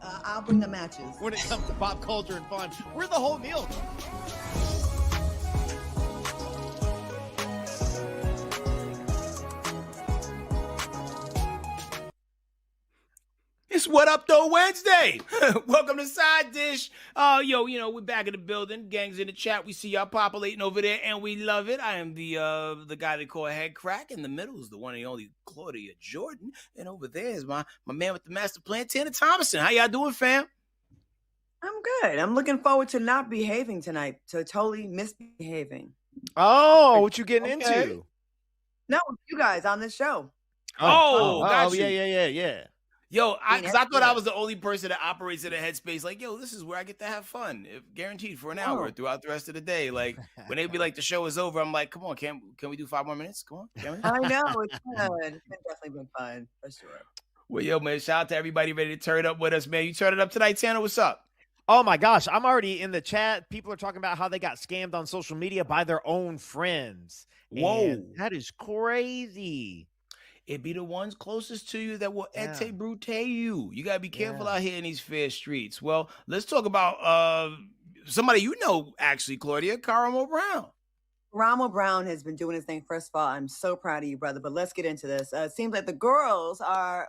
I'll bring the matches. When it comes to pop culture and fun, we're the whole meal. It's What Up Though Wednesday. Welcome to Side Dish. We're back in the building. Gang's in the chat. We see y'all populating over there, and we love it. I am the guy they call Headkrack. In the middle is the one and only Claudia Jordan, and over there is my man with the master plan, Tanner Thomason. How y'all doing, fam? I'm good. I'm looking forward to not behaving tonight, to totally misbehaving. Oh, what you getting into? No, you guys on this show. Got you. Yeah. Yo, because I thought I was the only person that operates in a headspace like, yo, this is where I get to have fun, guaranteed for an hour throughout the rest of the day. Like when they be like, the show is over, I'm like, come on, can we do 5 more minutes? Come on, can we? I know it's fun. It's definitely been fun for sure. Well, yo, man, shout out to everybody ready to turn up with us, man. You turn it up tonight, Tanner. What's up? Oh my gosh, I'm already in the chat. People are talking about how they got scammed on social media by their own friends. Whoa, and that is crazy. It be the ones closest to you that will brute you. You got to be careful out here in these fair streets. Well, let's talk about somebody you know, actually, Claudia, Karamo Brown. Karamo Brown has been doing his thing. First of all, I'm so proud of you, brother. But let's get into this. It seems like the guys are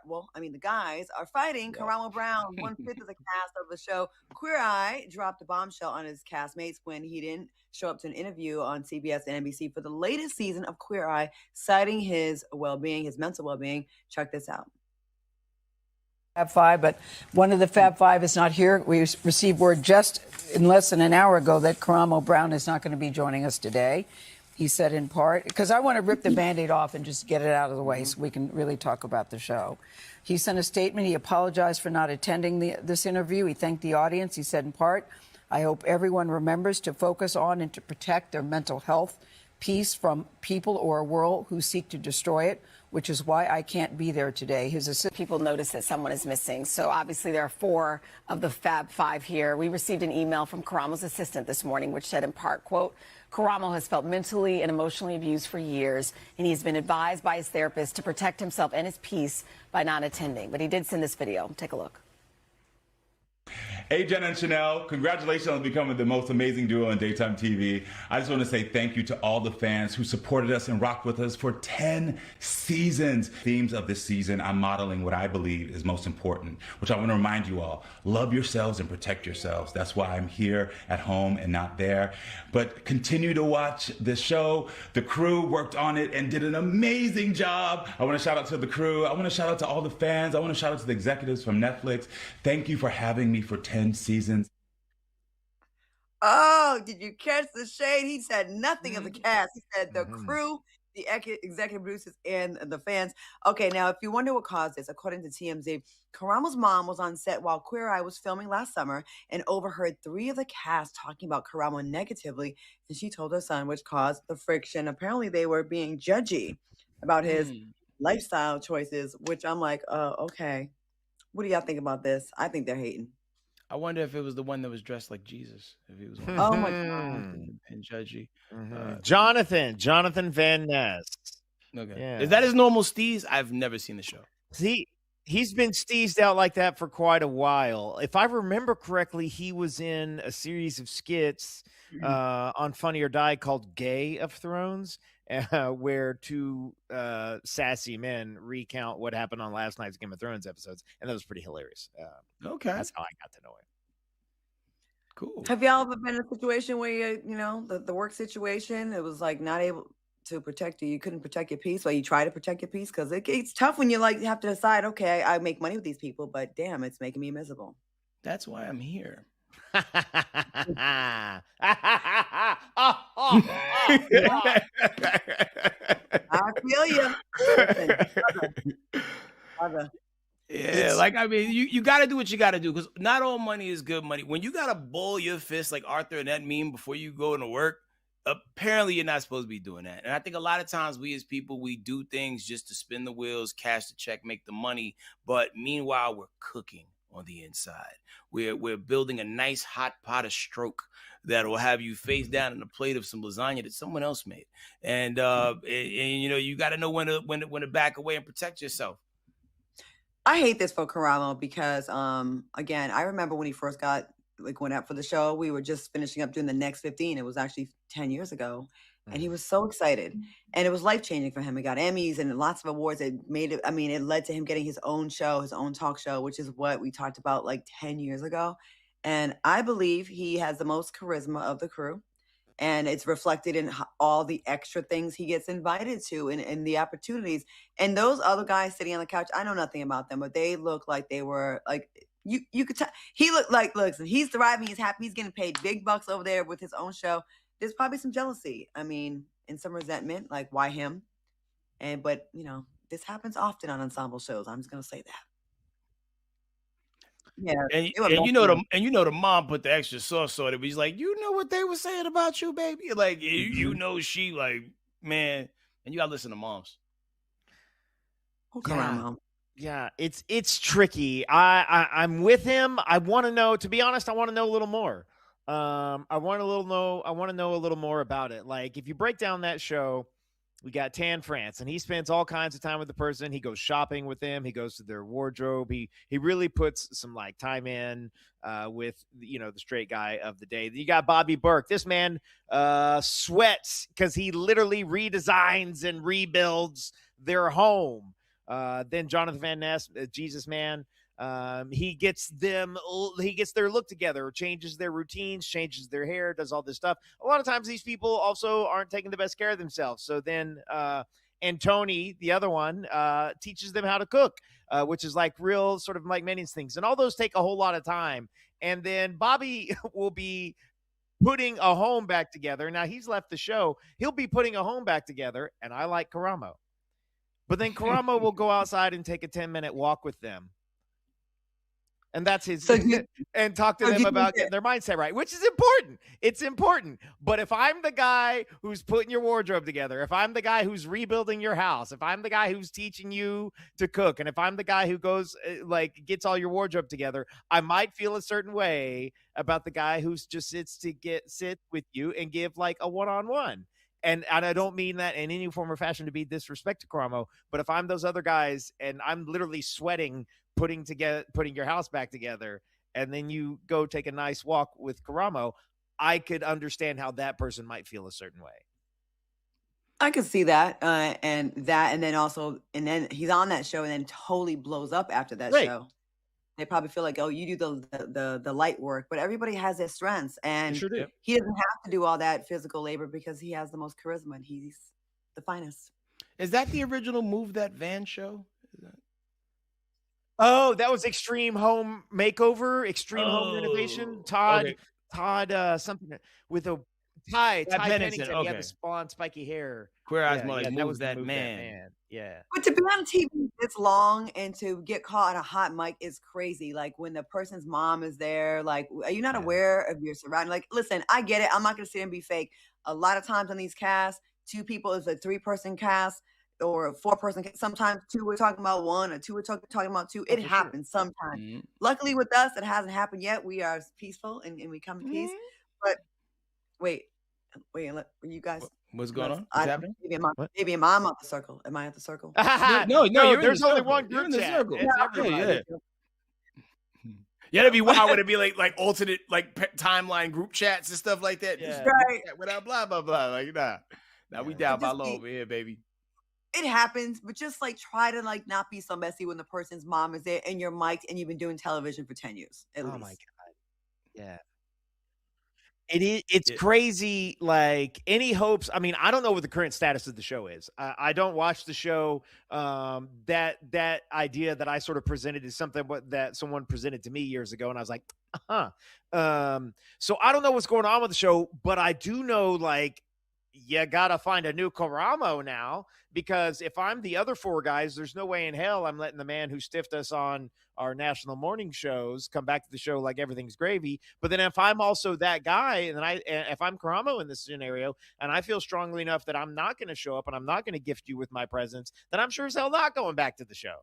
fighting Karamo Brown. 1/5 of the cast of the show QueerEye dropped a bombshell on his castmates when he didn't show up to an interview on CBS and NBC for the latest season of QueerEye, citing his well-being, his mental well-being. Check this out. Fab Five, but one of the Fab Five is not here. We received word just in less than an hour ago that Karamo Brown is not going to be joining us today. He said in part, because I want to rip the Band-Aid off and just get it out of the way so we can really talk about the show. He sent a statement. He apologized for not attending this interview. He thanked the audience. He said in part, I hope everyone remembers to focus on and to protect their mental health, peace from people or a world who seek to destroy it, which is why I can't be there today. People notice that someone is missing. So obviously there are 4 of the Fab Five here. We received an email from Karamo's assistant this morning, which said in part, quote, Karamo has felt mentally and emotionally abused for years, and he's been advised by his therapist to protect himself and his peace by not attending. But he did send this video. Take a look. Hey, Jenna and Chanel, congratulations on becoming the most amazing duo in daytime TV. I just want to say thank you to all the fans who supported us and rocked with us for 10 seasons. Themes of this season, I'm modeling what I believe is most important, which I want to remind you all. Love yourselves and protect yourselves. That's why I'm here at home and not there. But continue to watch this show. The crew worked on it and did an amazing job. I want to shout out to the crew. I want to shout out to all the fans. I want to shout out to the executives from Netflix. Thank you for having me for 10 seasons. Oh, did you catch the shade? He said nothing of the cast. He said the crew, the executive producers, and the fans. Okay, now, if you wonder what caused this, according to TMZ, Karamo's mom was on set while QueerEye was filming last summer and overheard 3 of the cast talking about Karamo negatively, and she told her son, which caused the friction. Apparently, they were being judgy about his lifestyle choices, which I'm like, okay. What do y'all think about this? I think they're hating. I wonder if it was the one that was dressed like Jesus. If he was one oh my God. And judgy. Jonathan Van Ness. Okay. Yeah. Is that his normal steez? I've never seen the show. He's been steezed out like that for quite a while. If I remember correctly, he was in a series of skits on Funny or Die called Gay of Thrones, where 2 sassy men recount what happened on last night's Game of Thrones episodes, and that was pretty hilarious. Okay. That's how I got to know him. Cool. Have y'all ever been in a situation where the work situation, it was like not able to protect you? You couldn't protect your peace, or you try to protect your peace? Because it's tough when you have to decide, okay, I make money with these people, but damn, it's making me miserable. That's why I'm here. I feel you. Yeah, like, I mean, you got to do what you got to do, because not all money is good money. When you got to ball your fist like Arthur and that meme before you go into work, apparently you're not supposed to be doing that. And I think a lot of times we as people, we do things just to spin the wheels, cash the check, make the money. But meanwhile, we're cooking on the inside. We're building a nice hot pot of stroke that will have you face down in a plate of some lasagna that someone else made. And you got to know when to back away and protect yourself. I hate this for Karamo because, again, I remember when he first went out for the show, we were just finishing up doing the next 15. It was actually 10 years ago. And he was so excited. And it was life-changing for him. He got Emmys and lots of awards. It led to him getting his own show, his own talk show, which is what we talked about like 10 years ago. And I believe he has the most charisma of the crew. And it's reflected in all the extra things he gets invited to and the opportunities. And those other guys sitting on the couch, I know nothing about them, but they look like they were like, you could tell. He looked like, look, he's thriving, he's happy, he's getting paid big bucks over there with his own show. There's probably some jealousy, and some resentment, like why him? But this happens often on ensemble shows. I'm just gonna say that. Yeah, and the mom put the extra sauce on it. But he's like, you know what they were saying about you, baby? Like, she like, man, and you gotta listen to moms. Yeah, it's tricky. I'm with him. I want to know. To be honest, I want to know a little more. I want to know a little more about it. Like, if you break down that show, we got Tan France, and he spends all kinds of time with the person. He goes shopping with them. He goes to their wardrobe. He really puts some like time in with the straight guy of the day. You got Bobby Burke. This man sweats because he literally redesigns and rebuilds their home. Then Jonathan Van Ness, Jesus Man. He gets their look together, changes their routines, changes their hair, does all this stuff. A lot of times these people also aren't taking the best care of themselves. So then and Tony, the other one, teaches them how to cook, which is like real sort of like Manning's things. And all those take a whole lot of time. And then Bobby will be putting a home back together. Now he's left the show. He'll be putting a home back together. And I like Karamo. But then Karamo will go outside and take a 10-minute walk with them. And that's his, and talk to them about getting their mindset right, which is important. It's important. But if I'm the guy who's putting your wardrobe together, if I'm the guy who's rebuilding your house, if I'm the guy who's teaching you to cook, and if I'm the guy who goes gets all your wardrobe together, I might feel a certain way about the guy who's just sit with you and give like a one-on-one. And I don't mean that in any form or fashion to be disrespect to Karamo, but if I'm those other guys and I'm literally sweating putting your house back together, and then you go take a nice walk with Karamo, I could understand how that person might feel a certain way. I could see that, and then he's on that show and then totally blows up after that show. They probably feel like, oh, you do the light work, but everybody has their strengths, and sure do. He doesn't have to do all that physical labor because he has the most charisma and he's the finest. Is that the original Move That Van show? Oh, that was Extreme Home Makeover, Extreme Home Renovation. Todd, something with a Ty Pennington. Okay. He had the spawn spiky hair. QueerEye's more like Move That Man. Yeah. But to be on TV this long and to get caught on a hot mic is crazy. Like when the person's mom is there, like, are you not aware of your surroundings? Like, listen, I get it. I'm not going to sit and be fake. A lot of times on these casts, 2 people is a 3-person cast. Or a 4-person, sometimes 2 we're talking about 1 or 2 we're talking about 2. It happens sometimes. Mm-hmm. Luckily with us, it hasn't happened yet. We are peaceful and we come in peace. But wait, you guys. What's going on? What's happening? Maybe I'm out the circle. Am I at the circle? No, there's only one group chat. Circle. Yeah. Yeah, that'd be wild. Would it be like alternate timeline group chats and stuff like that? Yeah. Right. Without blah blah blah. Like nah, we down by low over here, baby. It happens, but just try to not be so messy when the person's mom is there and you're mic'd and you've been doing television for 10 years at least. Oh my God. Yeah. It's crazy. Like any hopes. I mean, I don't know what the current status of the show is. I don't watch the show. That idea that I sort of presented is something that someone presented to me years ago. And I was like, so I don't know what's going on with the show, but I do know you gotta find a new Karamo now, because if I'm the other 4 guys, there's no way in hell I'm letting the man who stiffed us on our national morning shows come back to the show like everything's gravy. But then if I'm also that guy, and if I'm Karamo in this scenario, and I feel strongly enough that I'm not going to show up and I'm not going to gift you with my presence, then I'm sure as hell not going back to the show.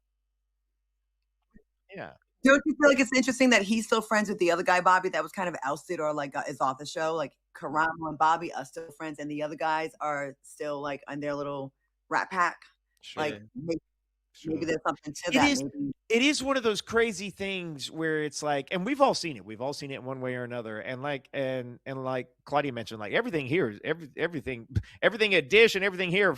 Yeah. Don't you feel like it's interesting that he's still friends with the other guy, Bobby, that was kind of ousted or is off the show? Like Karamo and Bobby are still friends, and the other guys are still on their little rat pack. Sure. maybe there's something to It that. is. Maybe. It is one of those crazy things where it's like, and we've all seen it. We've all seen it one way or another. And like, and like Claudia mentioned, like everything here is everything at Dish and everything here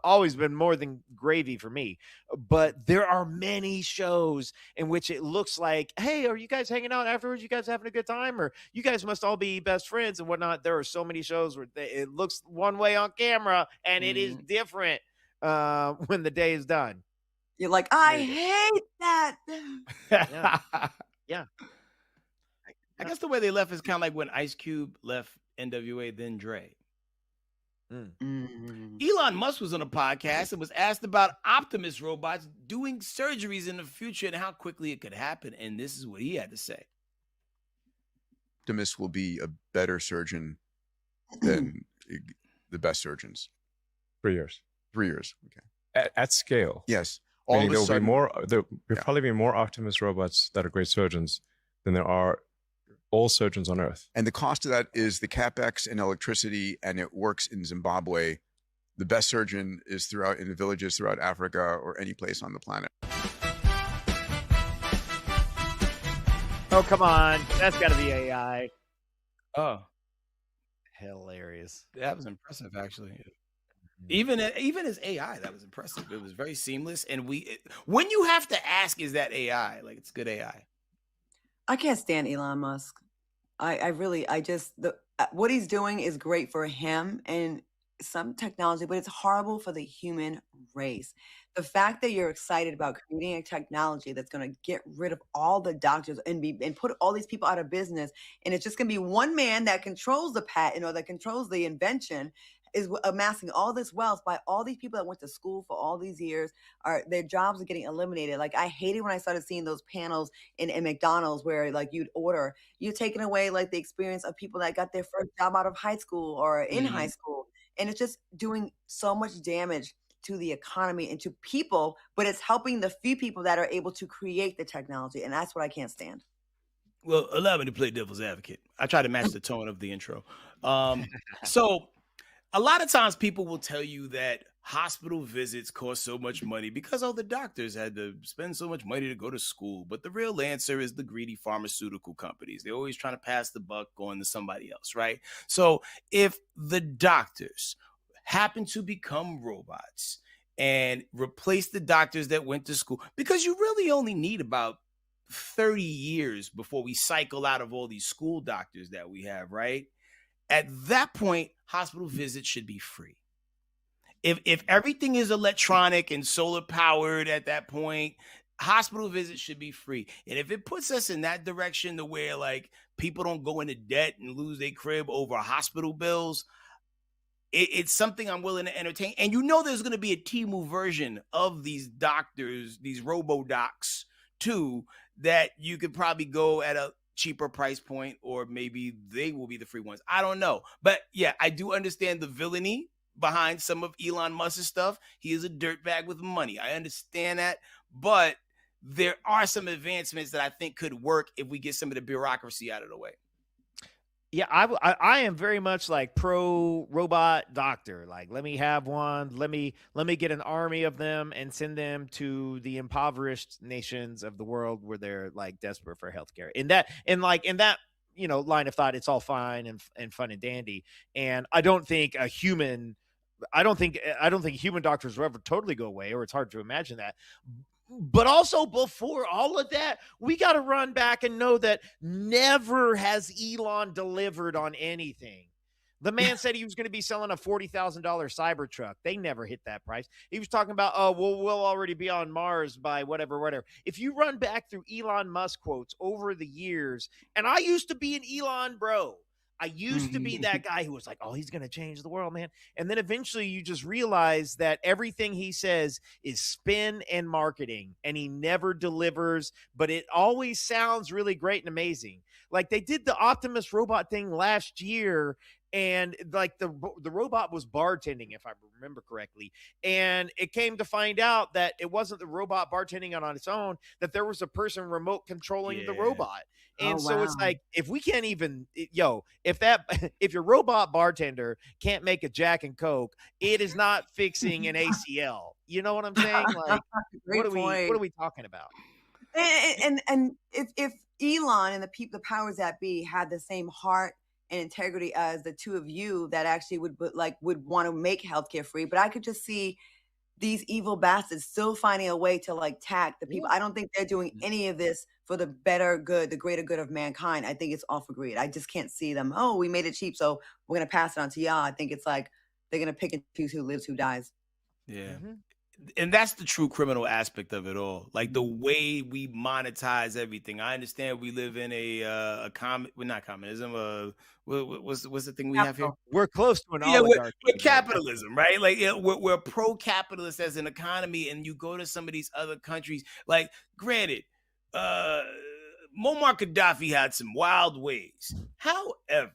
always been more than gravy for me. But there are many shows in which it looks like, hey, are you guys hanging out afterwards? You guys having a good time, or you guys must all be best friends and whatnot. There are so many shows where it looks one way on camera and it is different when the day is done. You're like, I hate that. Yeah. I guess the way they left is kind of like when Ice Cube left NWA, then Dre. Elon Musk was on a podcast and was asked about Optimus robots doing surgeries in the future and how quickly it could happen. And this is what he had to say. Optimus will be a better surgeon than the best surgeons. 3 years. 3 years. Okay. At scale. Yes. All of a sudden, there'll probably be more Optimus robots that are great surgeons than there are all surgeons on Earth. And the cost of that is the capex and electricity, and it works in Zimbabwe. The best surgeon is in the villages throughout Africa or any place on the planet. Oh, come on. That's got to be AI. Oh. Hilarious. That was impressive, actually. Even as AI, that was impressive. It was very seamless. And when you have to ask, is that AI? Like, it's good AI. I can't stand Elon Musk. What he's doing is great for him and some technology, but it's horrible for the human race. The fact that you're excited about creating a technology that's going to get rid of all the doctors and put all these people out of business, and it's just going to be one man that controls the patent or that controls the invention, is amassing all this wealth by all these people that went to school for all these years. Their jobs are getting eliminated. Like, I hated when I started seeing those panels in McDonald's where like you're taking away like the experience of people that got their first job out of high school or in high school. And it's just doing so much damage to the economy and to people, but it's helping the few people that are able to create the technology. And that's what I can't stand. Well, allow me to play devil's advocate. I try to match the tone of the intro. So a lot of times people will tell you that hospital visits cost so much money because all the doctors had to spend so much money to go to school. But the real answer is the greedy pharmaceutical companies. They're always trying to pass the buck on to somebody else, right? So if the doctors happen to become robots and replace the doctors that went to school, because you really only need about 30 years before we cycle out of all these school doctors that we have, right? At that point, hospital visits should be free. If everything is electronic and solar powered at that point, hospital visits should be free. And if it puts us in that direction to where like people don't go into debt and lose their crib over hospital bills, it's something I'm willing to entertain. And you know there's going to be a Temu version of these doctors, these robo-docs too, that you could probably go at a cheaper price point, or maybe they will be the free ones. I don't know. But yeah, I do understand the villainy behind some of Elon Musk's stuff. He is a dirtbag with money. I understand that. But there are some advancements that I think could work if we get some of the bureaucracy out of the way. Yeah, I am very much like pro robot doctor. Like, let me have one. Let me get an army of them and send them to the impoverished nations of the world where they're like desperate for healthcare. In that line of thought, it's all fine and fun and dandy. And I don't think human doctors will ever totally go away, or it's hard to imagine that. But also, before all of that, we got to run back and know that never has Elon delivered on anything. The man said he was going to be selling a $40,000 Cybertruck. They never hit that price. He was talking about, we'll already be on Mars by whatever. If you run back through Elon Musk quotes over the years, and I used to be an Elon bro. I used to be that guy who was like, he's going to change the world, man. And then eventually you just realize that everything he says is spin and marketing, and he never delivers, but it always sounds really great and amazing. Like they did the Optimus robot thing last year, and like the robot was bartending, if I remember correctly, and it came to find out that it wasn't the robot bartending on its own, that there was a person remote controlling the robot. And so it's like, if we can't even, if your robot bartender can't make a Jack and Coke, it is not fixing an ACL. You know what I'm saying? Like, what are we talking about? And if Elon and the powers that be had the same heart and integrity as the two of you, that actually would want to make healthcare free, but I could just see these evil bastards still finding a way to like tack the people. I don't think they're doing any of this for the better good, the greater good of mankind. I think it's all for greed. I just can't see them. Oh, we made it cheap, so we're gonna pass it on to y'all. I think it's like they're gonna pick and choose who lives, who dies. Yeah. And that's the true criminal aspect of it all. Like the way we monetize everything. I understand we live in not communism. What's the thing we have here? We're close to an oligarchy. We're capitalism, right? Like we're pro-capitalist as an economy, and you go to some of these other countries. Like, granted, Muammar Gaddafi had some wild ways. However,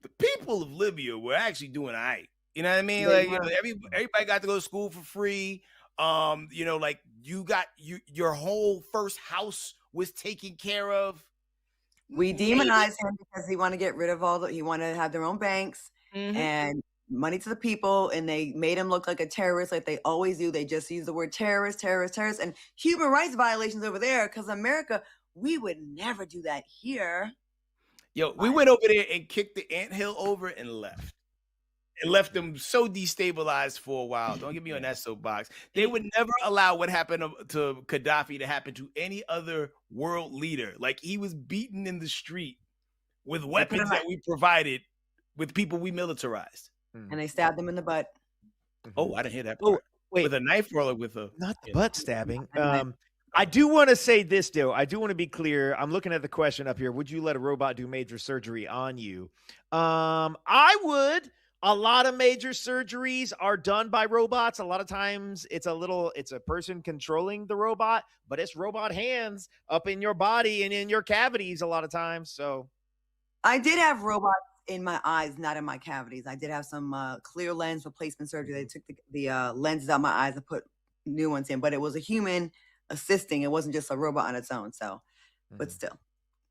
the people of Libya were actually doing all right. You know what I mean? Like, everybody got to go to school for free. Like you got your whole first house was taken care of. We demonized him because he wanted to get rid of he wanted to have their own banks and money to the people, and they made him look like a terrorist, like they always do. They just use the word terrorist, and human rights violations over there. Because America, we would never do that here. We went over there and kicked the anthill over and left. And left them so destabilized for a while. Don't get me on that soapbox. They would never allow what happened to Gaddafi to happen to any other world leader. Like, he was beaten in the street with weapons that we provided with people we militarized. And they stabbed them in the butt. Oh, I didn't hear that part. Wait, with a knife or with a... Not the butt stabbing. I do want to say this, though. I do want to be clear. I'm looking at the question up here. Would you let a robot do major surgery on you? I would. A lot of major surgeries are done by robots. A lot of times it's a person controlling the robot, but it's robot hands up in your body and in your cavities a lot of times. So I did have robots in my eyes, not in my cavities. I did have some clear lens replacement surgery. They took the lenses out my eyes and put new ones in, but it was a human assisting. It wasn't just a robot on its own. So, but still,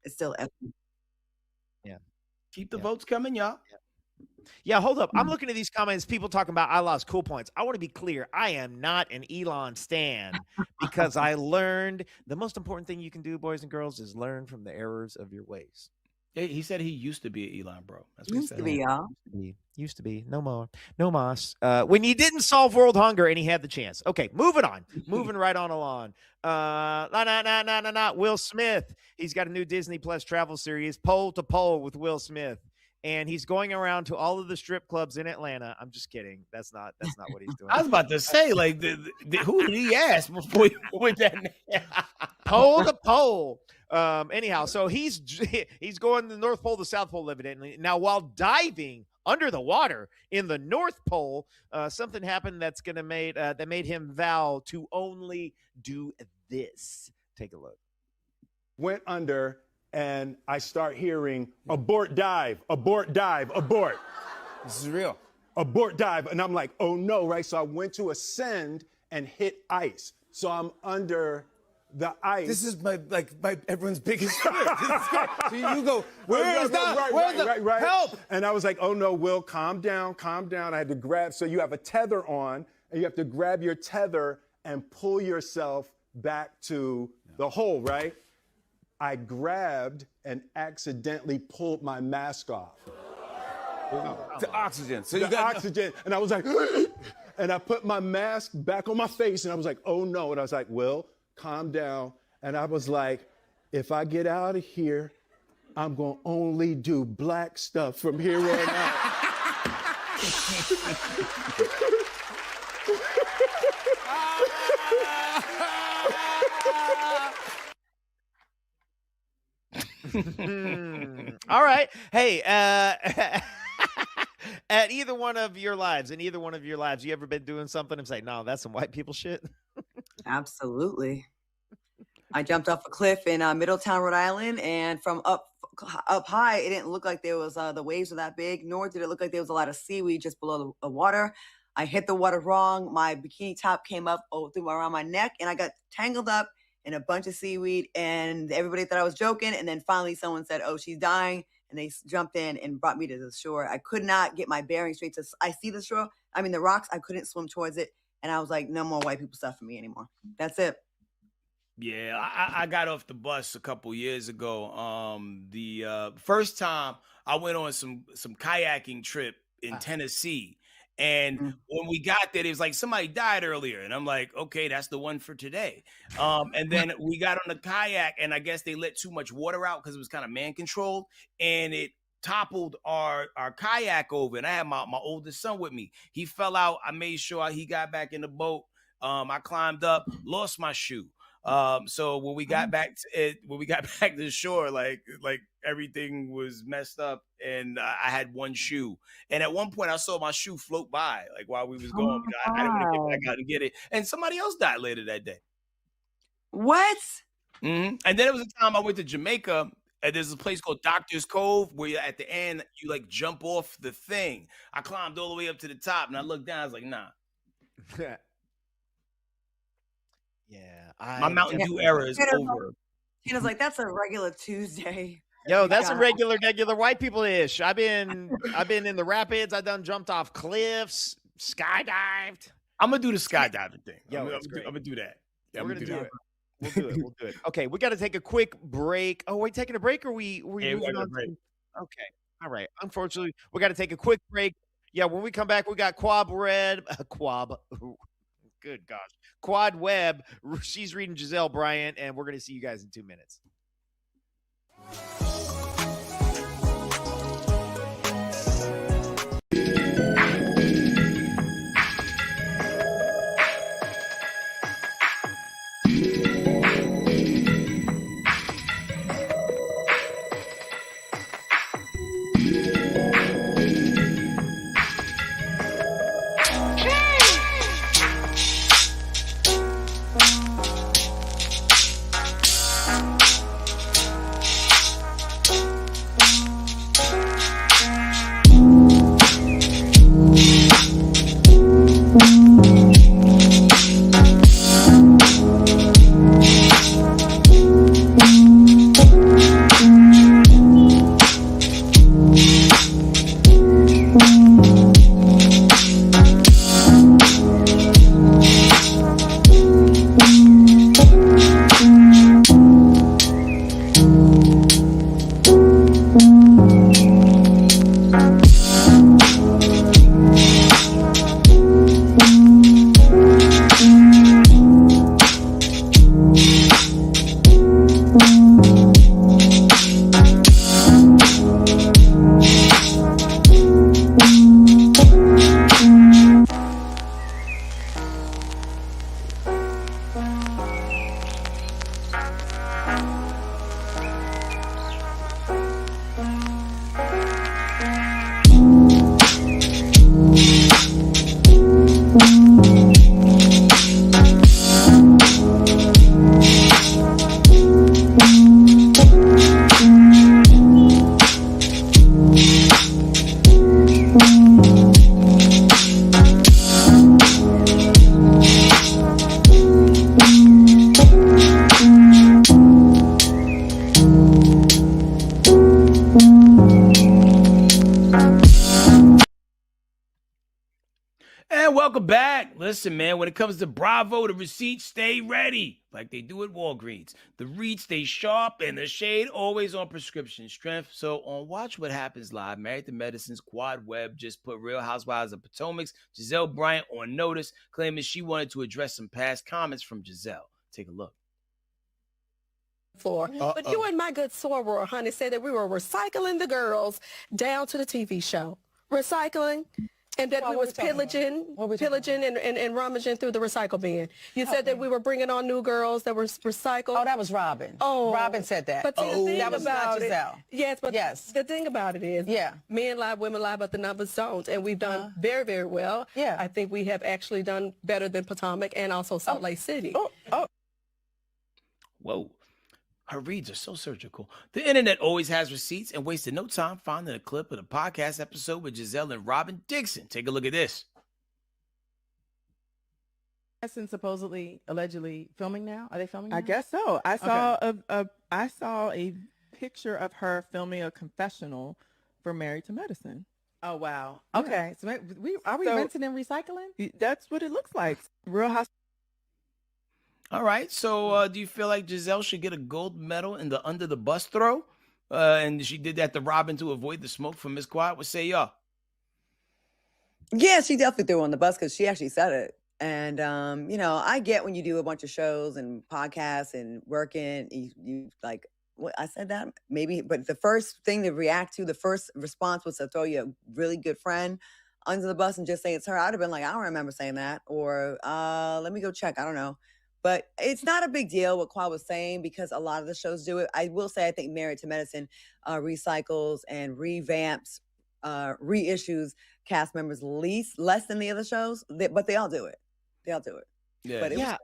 it's still effing. Yeah. Keep the votes coming, y'all. Yeah, hold up. I'm looking at these comments. People talking about I lost cool points. I want to be clear. I am not an Elon stan because I learned the most important thing you can do, boys and girls, is learn from the errors of your ways. He said he used to be an Elon bro. That's what used to be, y'all. Used to be. No more. No mas. When he didn't solve world hunger and he had the chance. Okay, moving on. Moving right on along. Will Smith. He's got a new Disney Plus travel series, Pole to Pole with Will Smith. And he's going around to all of the strip clubs in Atlanta. I'm just kidding. That's not what he's doing. I was about to say, like, who did he ask before you went that name? Pole to pole. Anyhow, so he's going the North Pole to South Pole, evidently. Now, while diving under the water in the North Pole, something happened that made him vow to only do this. Take a look. Went under. And I start hearing, abort dive, abort dive, abort. This is real. Abort dive. And I'm like, oh no, right? So I went to ascend and hit ice. So I'm under the ice. This is my everyone's biggest fear. So you go, where's the help? And I was like, oh no, Will, calm down, calm down. I had to grab, so you have a tether on, and you have to grab your tether and pull yourself back to the hole, right? I grabbed and accidentally pulled my mask off. The oxygen. So you got oxygen. And I was like, and I put my mask back on my face, and I was like, oh no. And I was like, Will, calm down. And I was like, if I get out of here, I'm going to only do black stuff from here on out. All right. Hey, at either one of your lives, you ever been doing something and say, no, that's some white people shit? Absolutely. I jumped off a cliff in Middletown, Rhode Island, and from up up high, it didn't look like there was the waves were that big, nor did it look like there was a lot of seaweed just below the water. I hit the water wrong. My bikini top came up through around my neck, and I got tangled up in a bunch of seaweed. And everybody thought I was joking. And then finally, someone said, "Oh, she's dying," and they jumped in and brought me to the shore. I could not get my bearings straight. I see the shore. I mean, the rocks. I couldn't swim towards it, and I was like, "No more white people stuff for me anymore." That's it. Yeah, I got off the bus a couple years ago. The first time I went on some kayaking trip in Tennessee, and when we got there, it was like somebody died earlier, and I'm like, okay, that's the one for today. And then we got on the kayak, and I guess they let too much water out because it was kind of man controlled, and it toppled our kayak over. And I had my oldest son with me. He fell out. I made sure he got back in the boat. I climbed up, lost my shoe. So when we got back to the shore, like everything was messed up, and I had one shoe. And at one point, I saw my shoe float by, like while we was going. I didn't want to get back out and get it. And somebody else died later that day. What? And then there was a time I went to Jamaica, and there's a place called Doctor's Cove where at the end you like jump off the thing. I climbed all the way up to the top, and I looked down. I was like, nah. Yeah, my Mountain Dew era is over. Tina's like, that's a regular Tuesday. Yo, that's a regular white people ish. I've been in the rapids. I done jumped off cliffs, skydived. I'm gonna do the skydiving thing. Yo, I'm gonna do that. Yeah, we're gonna do it. We'll do it. Okay, we got to take a quick break. Oh, we taking a break, or we moving on? Okay, all right. Unfortunately, we got to take a quick break. Yeah, when we come back, we got Quad Webb. She's reading Gizelle Bryant, and we're going to see you guys in 2 minutes. Welcome back. Listen, man, when it comes to Bravo, the receipts stay ready like they do at Walgreens. The reads stay sharp and the shade always on prescription strength. So on Watch What Happens Live, Married to Medicine's Quad Webb just put Real Housewives of Potomac's Gizelle Bryant on notice, claiming she wanted to address some past comments from Gizelle. Take a look. But you and my good soror, honey, said that we were recycling the girls down to the TV show. Recycling. And that we was pillaging and rummaging through the recycle bin. You said that we were bringing on new girls that were recycled. Oh, that was Robyn. Oh, Robyn said that. But the thing that was not about Gizelle. Yes, but the thing about it is, men lie, women lie, but the numbers don't. And we've done very, very well. Yeah, I think we have actually done better than Potomac and also Salt Lake City. Whoa. Her reads are so surgical. The internet always has receipts and wasted no time finding a clip of the podcast episode with Gizelle and Robyn Dixon. Take a look at this. And supposedly, allegedly filming now. Are they filming now? I guess so. I saw a picture of her filming a confessional for Married to Medicine. Oh wow. Yeah. Okay. So are we rinsing and recycling? That's what it looks like. Real House. All right. So do you feel like Gizelle should get a gold medal in the under the bus throw? And she did that to Robyn to avoid the smoke from Miss Quad. What say y'all? Yeah, she definitely threw on the bus because she actually said it. And, I get when you do a bunch of shows and podcasts and working, you like, what I said that maybe, but the first thing to react to, the first response was to throw your really good friend under the bus and just say it's her. I'd have been like, I don't remember saying that. Or let me go check. I don't know. But it's not a big deal what Quad was saying because a lot of the shows do it. I will say I think Married to Medicine recycles and revamps, reissues cast members less than the other shows, but they all do it. They all do it. Yeah. But it was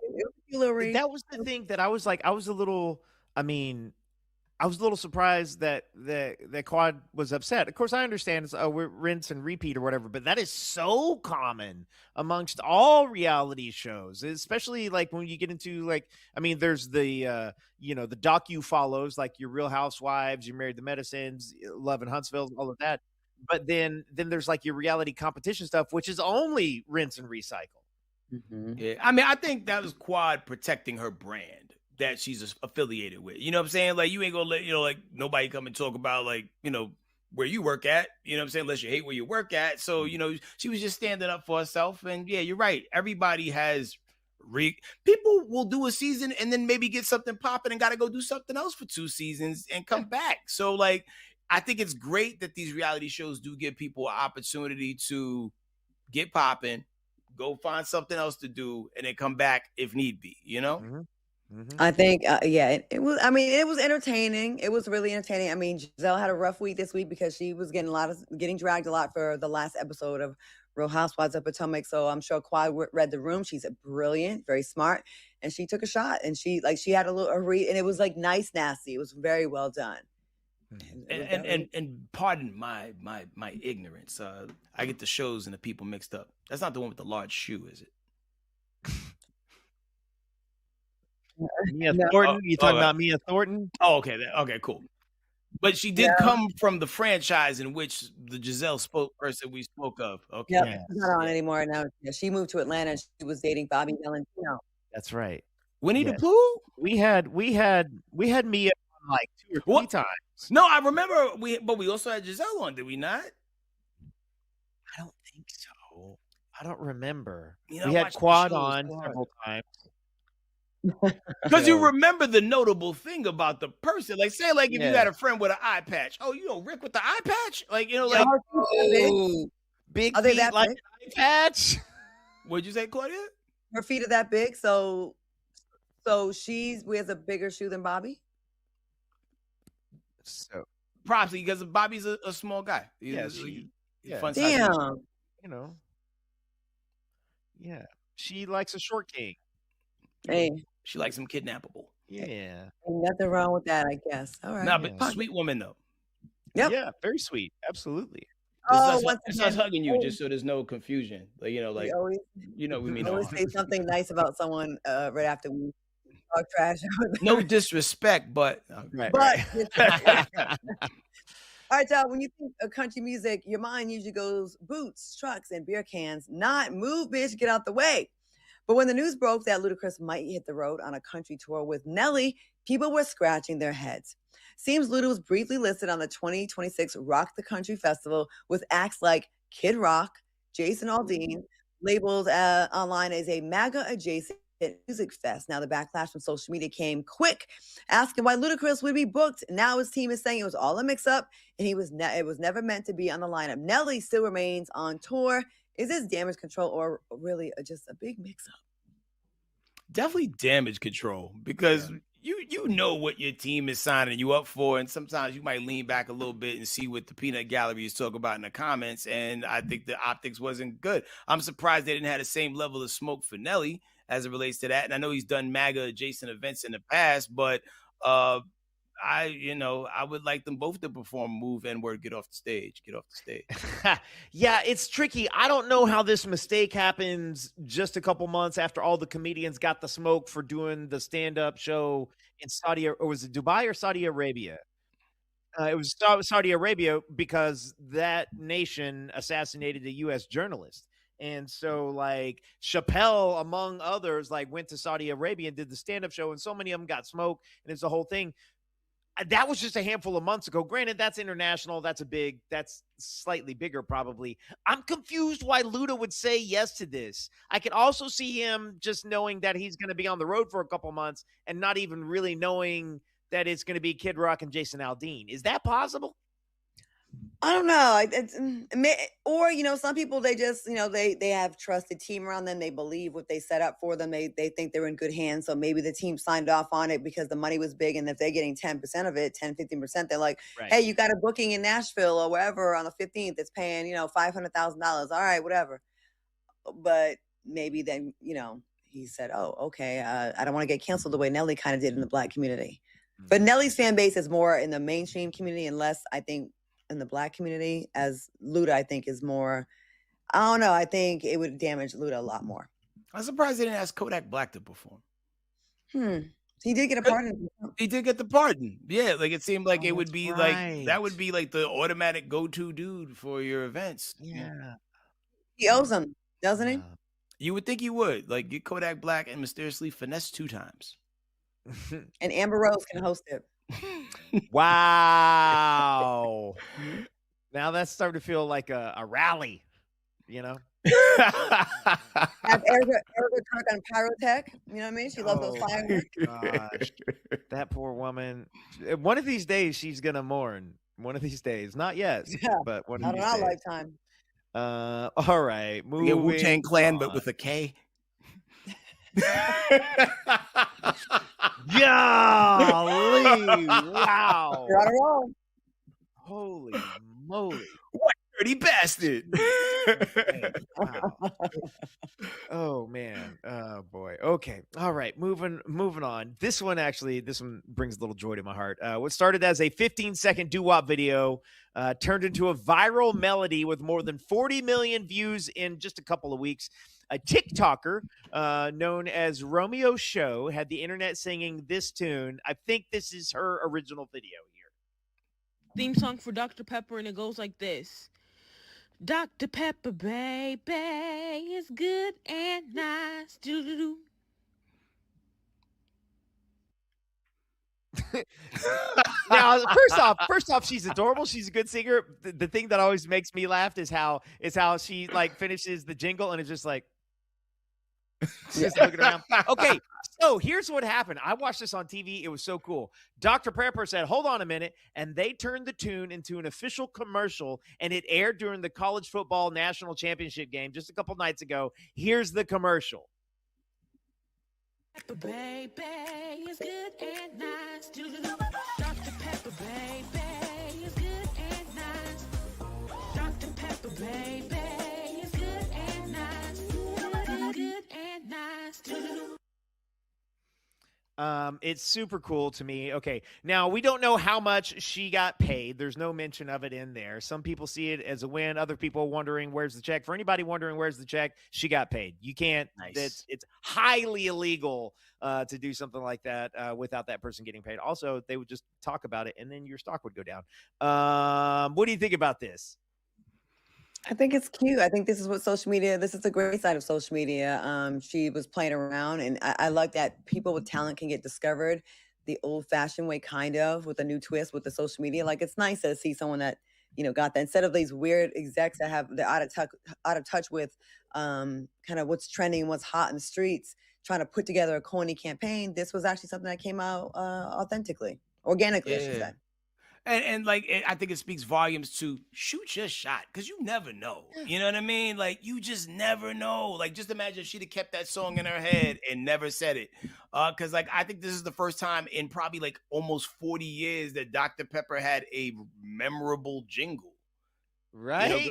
that was the thing that I was a little surprised that Quad was upset. Of course, I understand it's we're rinse and repeat or whatever, but that is so common amongst all reality shows, especially like when you get into there's the the docu follows like your Real Housewives, your Married to Medicines, Love and Huntsville, all of that. But then there's like your reality competition stuff, which is only rinse and recycle. Mm-hmm. Yeah, I mean, I think that was Quad protecting her brand that she's affiliated with. You know what I'm saying? Like, you ain't gonna let nobody come and talk about where you work at. You know what I'm saying? Unless you hate where you work at. So she was just standing up for herself. And yeah, you're right. Everybody has people will do a season and then maybe get something popping and got to go do something else for 2 seasons and come back. So I think it's great that these reality shows do give people an opportunity to get popping, go find something else to do, and then come back if need be, Mm-hmm. Mm-hmm. I think, it was, it was entertaining. It was really entertaining. I mean, Gizelle had a rough week this week because she was getting dragged a lot for the last episode of Real Housewives of Potomac. So I'm sure Quad read the room. She's brilliant, very smart. And she took a shot and she had a little read and it was nice, nasty. It was very well done. And pardon my ignorance. I get the shows and the people mixed up. That's not the one with the large shoe, is it? Mia Thornton? You talking about Mia Thornton? Oh, okay. Okay, cool. But she did come from the franchise in which the Gizelle spokesperson we spoke of. Okay. Yeah, she's not on anymore now. Yeah, she moved to Atlanta and she was dating Bobby Valentino. That's right. Winnie the Pooh? We had Mia on like 2 or 3 times. No, I remember but we also had Gizelle on, did we not? I don't think so. I don't remember. We had Quad on several times. Because you remember the notable thing about the person. If you had a friend with an eye patch. Oh, Rick with the eye patch? Big are they feet that like big? an eye patch? What'd you say, Claudia? Her feet are that big, so she wears a bigger shoe than Bobby? So probably because Bobby's a small guy. Fun size. Damn. Yeah. She likes a short king. Hey. She likes him kidnappable. Yeah. Ain't nothing wrong with that, I guess. All right. No, but sweet woman though. Yep. Yeah, very sweet. Absolutely. It's us hugging you just so there's no confusion. We always, we mean always say something nice about someone right after we talk trash. No disrespect, but All right, y'all. When you think of country music, your mind usually goes boots, trucks, and beer cans. Not move, bitch, get out the way. But when the news broke that Ludacris might hit the road on a country tour with Nelly, people were scratching their heads. Seems Luda was briefly listed on the 2026 Rock the Country Festival with acts like Kid Rock, Jason Aldean, labeled online as a MAGA-adjacent music fest. Now, the backlash from social media came quick, asking why Ludacris would be booked. Now his team is saying it was all a mix-up, and it was never meant to be on the lineup. Nelly still remains on tour. Is this damage control or really just a big mix-up? Definitely damage control because you know what your team is signing you up for, and sometimes you might lean back a little bit and see what the peanut gallery is talking about in the comments, and I think the optics wasn't good. I'm surprised they didn't have the same level of smoke for Nelly as it relates to that, and I know he's done MAGA adjacent events in the past, but I would like them both to perform Move N-Word, Get Off the Stage. Yeah, it's tricky. I don't know how this mistake happens just a couple months after all the comedians got the smoke for doing the stand-up show in Saudi, or was it Dubai or Saudi Arabia? It was Saudi Arabia, because that nation assassinated a U.S. journalist. And so, like, Chappelle, among others, like, went to Saudi Arabia and did the stand-up show, and so many of them got smoked, and it's the whole thing. That was just a handful of months ago. Granted, that's international. That's slightly bigger, probably. I'm confused why Luda would say yes to this. I could also see him just knowing that he's going to be on the road for a couple months and not even really knowing that it's going to be Kid Rock and Jason Aldean. Is that possible? I don't know. Or, some people, they just, they have trusted team around them. They believe what they set up for them. They think they're in good hands. So maybe the team signed off on it because the money was big. And if they're getting 10% of it, 10, 15%, they're like, Right. Hey, you got a booking in Nashville or wherever on the 15th. It's paying, $500,000. All right, whatever. But maybe then, he said, oh, okay. I don't want to get canceled the way Nelly kind of did in the Black community. But Nelly's fan base is more in the mainstream community and less, I think, in the Black community, as Luda, I think, is more, I don't know. I think it would damage Luda a lot more. I'm surprised they didn't ask Kodak Black to perform. He did get a pardon. He did get the pardon. Yeah, like it seemed like it would be right. like, that would be like the automatic go-to dude for your events. Yeah. He owes him, doesn't he? You would think he would. Like, get Kodak Black and mysteriously finesse 2 times. And Amber Rose can host it. Wow. Now that's starting to feel like a rally, Have Erica talk on pyrotech. You know what I mean? She loves those fireworks. Gosh. That poor woman. One of these days she's gonna mourn. One of these days. Not yet. Yeah. But one of Not these in our days. lifetime. All right. Get Wu-Tang Clan, but with a K. Golly, wow. You're on a roll. Holy moly. What dirty bastard. Wow. Oh man. Oh boy. Okay. All right. Moving on. This one brings a little joy to my heart. What started as a 15-second doo-wop video turned into a viral melody with more than 40 million views in just a couple of weeks. A TikToker known as Romeo Show had the internet singing this tune. I think this is her original video here. Theme song for Dr. Pepper, and it goes like this. Dr. Pepper, baby, is good and nice. Doo-doo-doo. Now, first off, she's adorable. She's a good singer. The thing that always makes me laugh is how she like finishes the jingle and it's just like just looking around. Okay, so here's what happened. I watched this on TV. It was so cool. Dr. Pepper said, "Hold on a minute," and they turned the tune into an official commercial, and it aired during the college football national championship game just a couple nights ago. Here's the commercial. Pepper, baby, is good and nice. Doo-doo-doo. Dr. Pepper, baby, is good and nice. Dr. Pepper, baby, is good and nice. Good and nice. Doo-doo-doo. It's super cool to me. Okay, now we don't know how much she got paid. There's no mention of it in there. Some people see it as a win. Other people wondering where's the check. For anybody wondering where's the check, she got paid. You can't. Nice. It's highly illegal to do something like that without that person getting paid. Also, they would just talk about it and then your stock would go down. What do you think about this? I think it's cute. I think this is what social media, this is the great side of social media. She was playing around, and I like that people with talent can get discovered the old fashioned way, kind of, with a new twist with the social media. Like, it's nice to see someone that, got that, instead of these weird execs that they're out of touch with kind of what's trending, what's hot in the streets, trying to put together a corny campaign. This was actually something that came out authentically, organically, I should say. And I think it speaks volumes to shoot your shot, because you never know. You know what I mean? Like, you just never know. Like, just imagine if she'd have kept that song in her head and never said it. Because, I think this is the first time in probably, almost 40 years that Dr. Pepper had a memorable jingle. Right?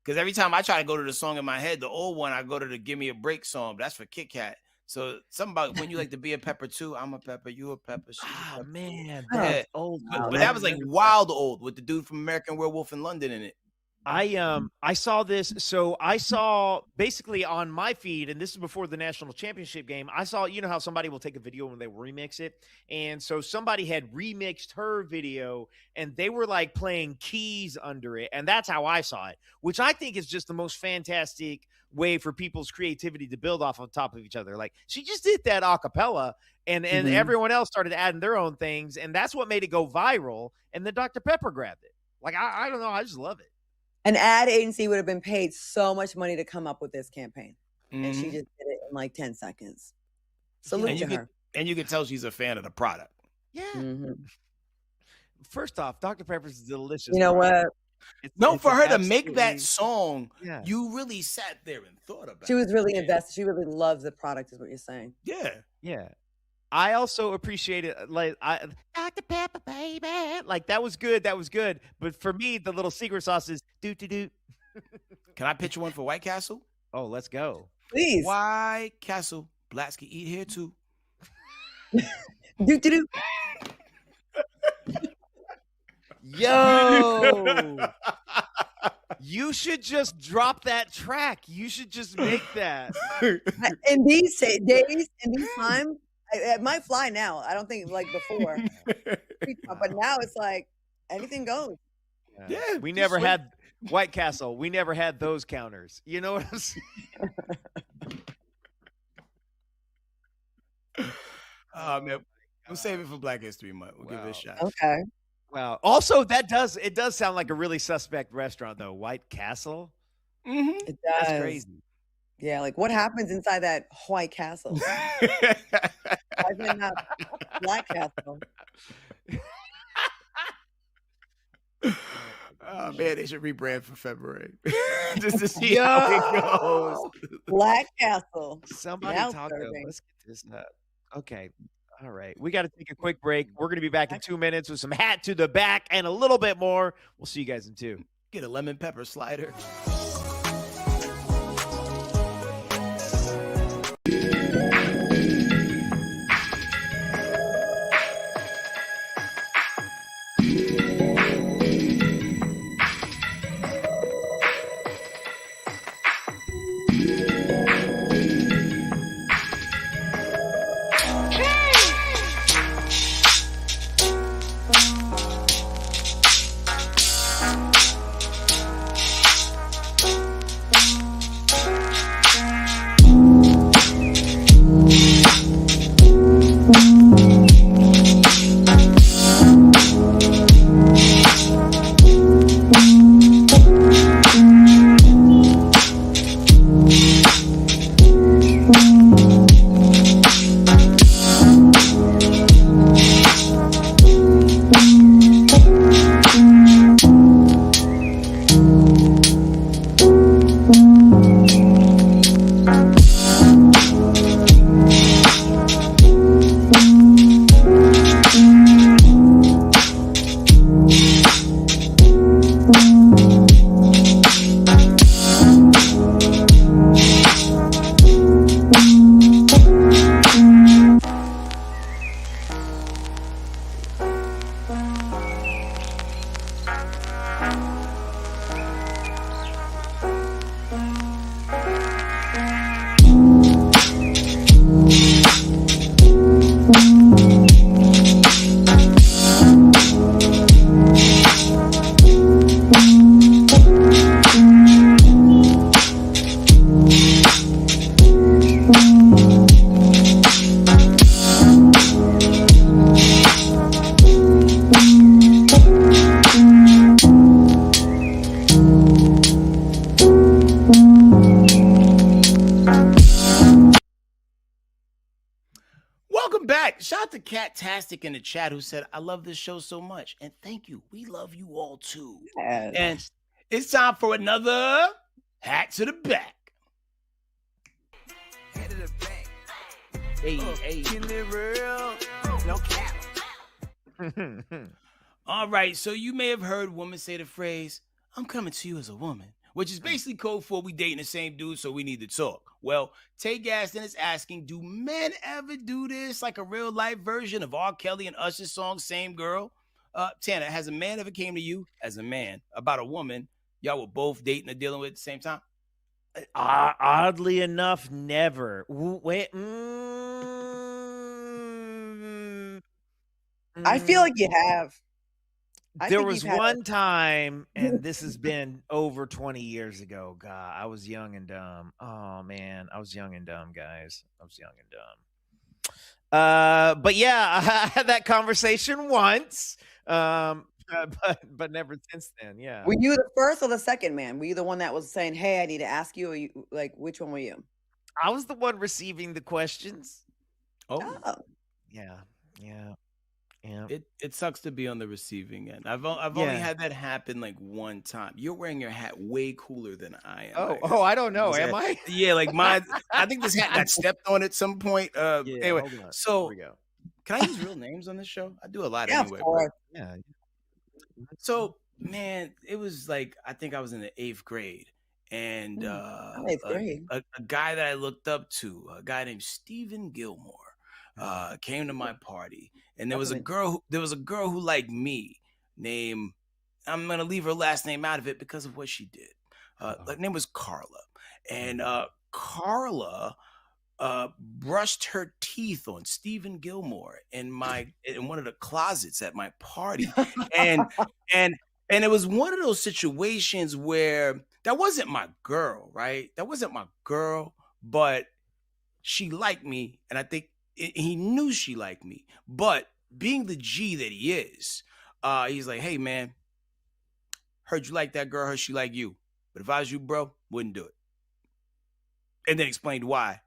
Because every time I try to go to the song in my head, the old one, I go to the Give Me a Break song. But that's for Kit Kat. So something about when you like to be a pepper too. I'm a pepper. You a pepper. She's a pepper. Man, Yeah. that's old. But that was like wild old with the dude from American Werewolf in London in it. I saw this. So I saw basically on my feed, and this is before the national championship game. I saw, you know how somebody will take a video when they remix it. And so somebody had remixed her video and they were like playing keys under it. And that's how I saw it, which I think is just the most fantastic way for people's creativity to build off on top of each other. Like she just did that a cappella and everyone else started adding their own things. And that's what made it go viral. And then Dr. Pepper grabbed it. Like, I don't know. I just love it. An ad agency would have been paid so much money to come up with this campaign. And she just did it in like 10 seconds. Salute to her. And you can tell she's a fan of the product. Yeah. First off, Dr. Pepper's is delicious. You know what? No, for her to make that song, you really sat there and thought about it. She was really invested. She really loves the product, is what you're saying. Yeah. Yeah. I also appreciate it. Like, Dr. Pepper, baby. Like, that was good. That was good. But for me, the little secret sauce is do. Can I pitch one for White Castle? Oh, let's go. Please. White Castle. Blacks can eat here too. Do. Yo. You should just drop that track. You should just make that. In these days, in these times, it might fly now. I don't think like before. But now it's like anything goes. Yeah. We never had White Castle. We never had those counters. You know what I'm saying? Oh man. We'll save it for Black History Month. We'll give it a shot. Okay. Wow. Also, it does sound like a really suspect restaurant though. White Castle. It does. That's crazy. Yeah, like what happens inside that White Castle? Why is it not Black Castle? Oh man, they should rebrand for February just to see how it goes. Black Castle. Somebody Now talk. serving. Let's get this up. Okay. All right. We got to take a quick break. We're going to be back in 2 minutes with some hat to the back and a little bit more. We'll see you guys in 2. Get a lemon pepper slider. Shout out to Catastic in the chat who said, I love this show so much. And thank you. We love you all too. Yes. And it's time for another hat to the back. Hat to the back. Hey, hey. Real. No cap. All right. So you may have heard women say the phrase, I'm coming to you as a woman which is basically code for we dating the same dude, so we need to talk. Well, Tay Gaston is asking, do men ever do this, like a real life version of R. Kelly and Usher's song, Same Girl? Tana, has a man ever came to you as a man about a woman y'all were both dating or dealing with at the same time? Oddly enough, never. Wait. I feel like you have. There was one time, and this has been over 20 years ago. God, I was young and dumb. Oh man, I was young and dumb, guys. I was young and dumb. But yeah, I had that conversation once. But never since then. Yeah. Were you the first or the second man? Were you the one that was saying, "Hey, I need to ask you," or you, like, which one were you? I was the one receiving the questions. Oh. Yeah. It sucks to be on the receiving end. I've only had that happen like one time. You're wearing your hat way cooler than I am. I don't know. Am I? Yeah, like mine. I think this hat got stepped on at some point. Anyway, so Here we go. Can I use real names on this show? I do a lot Yeah, anyway. of course. Yeah. So man, it was like I think I was in the 8th grade, and 8th grade. a guy that I looked up to, a guy named Stephen Gilmore, came to my party, and there was a girl who liked me, named, I'm gonna leave her last name out of it because of what she did. Her name was Carla, and Carla brushed her teeth on Stephen Gilmore in one of the closets at my party, and it was one of those situations where that wasn't my girl, right? That wasn't my girl, but she liked me, and I think he knew she liked me. But being the G that he is, he's like, "Hey man, heard you like that girl, heard she like you, but if I was you, bro, wouldn't do it." And then explained why.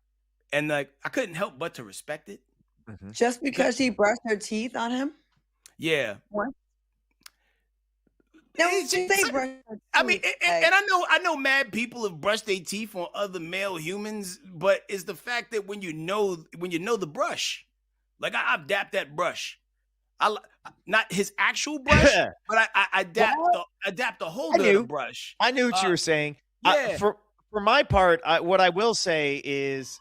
And like I couldn't help but to respect it. Just because she brushed her teeth on him? Yeah. What? No, they brush her teeth. I mean, and I know mad people have brushed their teeth on other male humans, but it's the fact that when you know the brush, like I adapt that brush. Not his actual brush, but I adapt the holder of the brush. I knew what you were saying. Yeah. For my part, what I will say is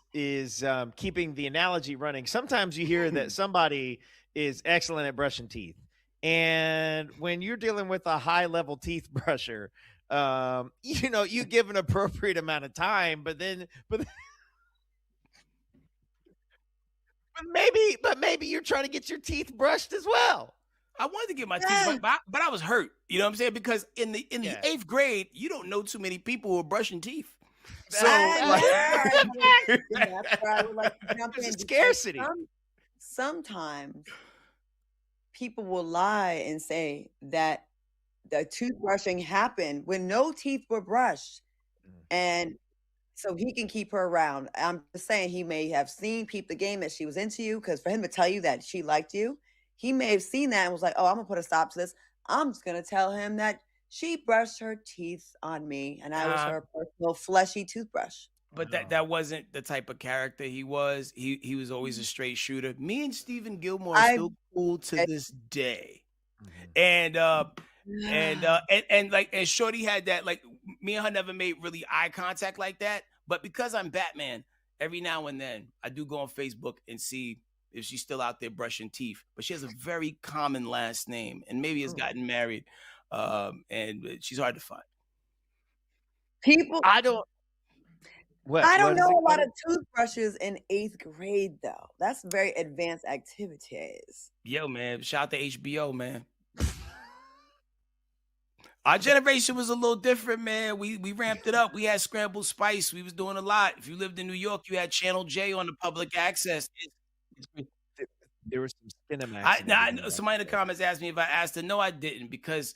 keeping the analogy running. Sometimes you hear that somebody is excellent at brushing teeth, and when you're dealing with a high-level teeth brusher, you give an appropriate amount of time, but maybe you're trying to get your teeth brushed as well. I wanted to get my teeth brushed, but I was hurt. You know what I'm saying? Because in the 8th grade, you don't know too many people who are brushing teeth. So that's where I would like to jump in. Scarcity. Sometimes people will lie and say that the toothbrushing happened when no teeth were brushed, and so he can keep her around. I'm just saying he may have peeped the game that she was into you, because for him to tell you that she liked you, he may have seen that and was like, "Oh, I'm gonna put a stop to this. I'm just gonna tell him that she brushed her teeth on me, and I was her personal fleshy toothbrush." But that wasn't the type of character he was. He was always a straight shooter. Me and Stephen Gilmore are still cool to this day. And Shorty had that, like, me and her never made really eye contact like that. But because I'm Batman, every now and then I do go on Facebook and see if she's still out there brushing teeth. But she has a very common last name and maybe has gotten married. And she's hard to find. I don't know a lot of toothbrushes in 8th grade, though. That's very advanced activities. Yo, man, shout out to HBO, man. Our generation was a little different, man. We ramped it up. We had Scrambled Spice. We was doing a lot. If you lived in New York, you had Channel J on the public access. There was some Cinemax. Somebody in the comments asked me if I asked her. No, I didn't, because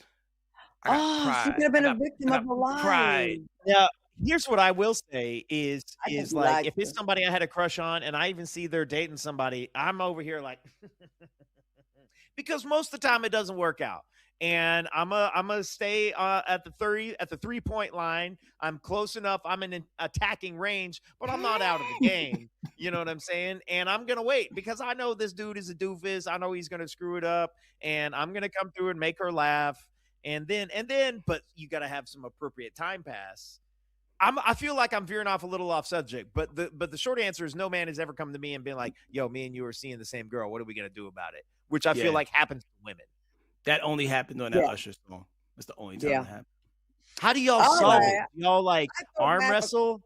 I got pride. She could have been a victim of a lie. Pride. Now, here's what I will say is like, if it's somebody I had a crush on and I even see they're dating somebody, I'm over here like, because most of the time it doesn't work out. And I'm gonna stay at the 3-point line. I'm close enough. I'm in an attacking range, but I'm not out of the game. You know what I'm saying? And I'm gonna wait because I know this dude is a doofus. I know he's gonna screw it up, and I'm gonna come through and make her laugh. and then, but you got to have some appropriate time pass. I feel like I'm veering off a little off subject, but the short answer is no man has ever come to me and been like, "Yo, me and you are seeing the same girl. What are we gonna do about it?" Which I feel like happens to women. That only happened on that Usher song. That's the only time it happened. How do y'all solve it? Y'all like arm wrestle?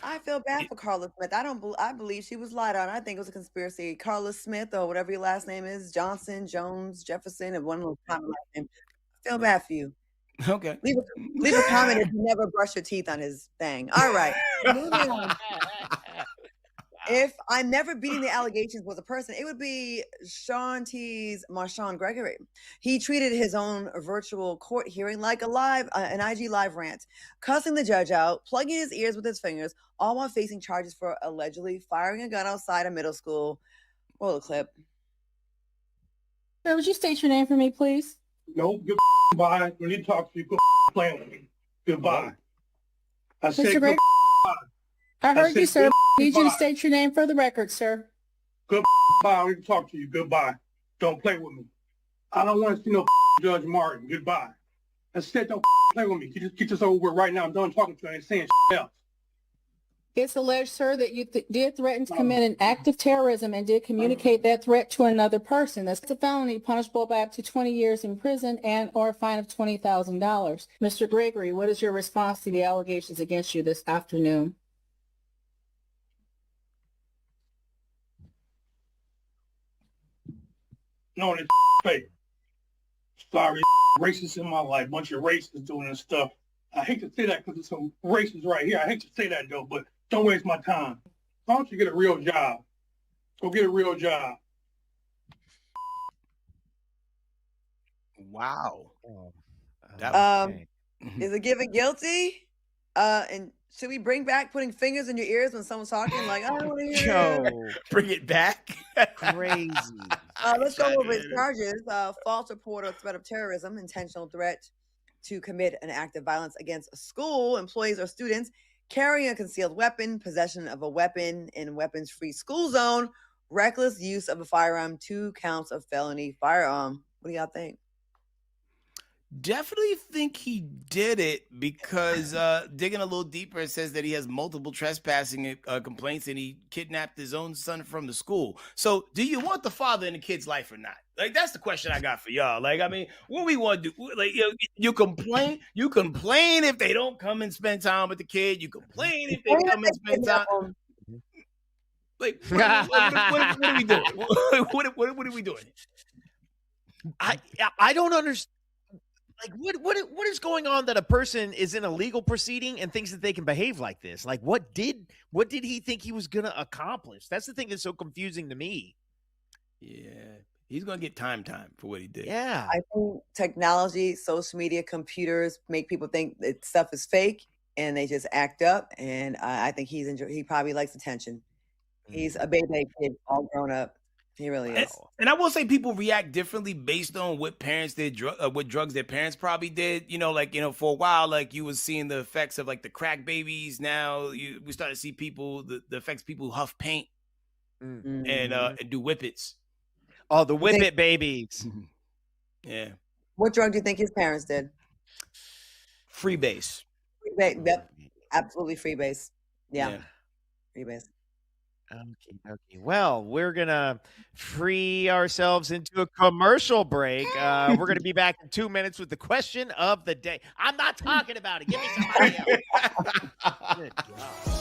I feel bad for Carla Smith. I believe she was lied on. I think it was a conspiracy. Carla Smith, or whatever your last name is, Johnson, Jones, Jefferson, and one of those common last names. I feel bad for you. Okay. Leave a comment if you never brush your teeth on his thing. All right. Moving on. If I'm never beating the allegations was a person, it would be Sean T's Marshawn Gregory. He treated his own virtual court hearing like an IG live rant, cussing the judge out, plugging his ears with his fingers, all while facing charges for allegedly firing a gun outside a middle school. Roll the clip. Sir, would you state your name for me, please? No, goodbye. When you talk to you, go playing with me. Goodbye. I said Mr. goodbye. I heard you, sir. I need you to state your name for the record, sir. Goodbye. I need to talk to you. Goodbye. Don't play with me. I don't want to see no Judge Martin. Goodbye. I said don't play with me. Get this over with right now. I'm done talking to you. I ain't saying else. It's alleged, sir, that you did threaten to commit an act of terrorism and did communicate that threat to another person. That's a felony punishable by up to 20 years in prison and or a fine of $20,000. Mr. Gregory, what is your response to the allegations against you this afternoon? No, it's fake. Sorry, racists in my life. Bunch of racists doing this stuff. I hate to say that because there's some racists right here. I hate to say that, though, but don't waste my time. Why don't you get a real job? Go get a real job. Wow. Is it given guilty? And should we bring back putting fingers in your ears when someone's talking? Like, I don't want to hear it. Bring it back. Crazy. Let's go over his charges. False report or threat of terrorism, intentional threat to commit an act of violence against a school, employees, or students, carrying a concealed weapon, possession of a weapon in weapons-free school zone, reckless use of a firearm, 2 counts of felony firearm. What do y'all think? Definitely think he did it because digging a little deeper, it says that he has multiple trespassing complaints and he kidnapped his own son from the school. So do you want the father in the kid's life or not? Like, that's the question I got for y'all. Like, I mean, what we want to do, like, you complain if they don't come and spend time with the kid. You complain if they come and spend time. Like, what are we doing? What are we doing? I don't understand. Like, what is going on that a person is in a legal proceeding and thinks that they can behave like this? Like, what did he think he was gonna accomplish? That's the thing that's so confusing to me. Yeah, he's gonna get time for what he did. Yeah, I think technology, social media, computers make people think that stuff is fake and they just act up. And I think he probably likes attention. He's a baby kid, all grown up. He really is. And I will say people react differently based on what parents did, what drugs their parents probably did. You know, like, you know, for a while, like you was seeing the effects of like the crack babies. Now we start to see people, the effects people who huff paint and do whippets. Oh, the whippet babies. Yeah. What drug do you think his parents did? Freebase. Yep. Absolutely freebase. Yeah. Freebase. Okay. Well, we're gonna free ourselves into a commercial break. We're gonna be back in 2 minutes with the question of the day. I'm not talking about it. Give me somebody else. Good God.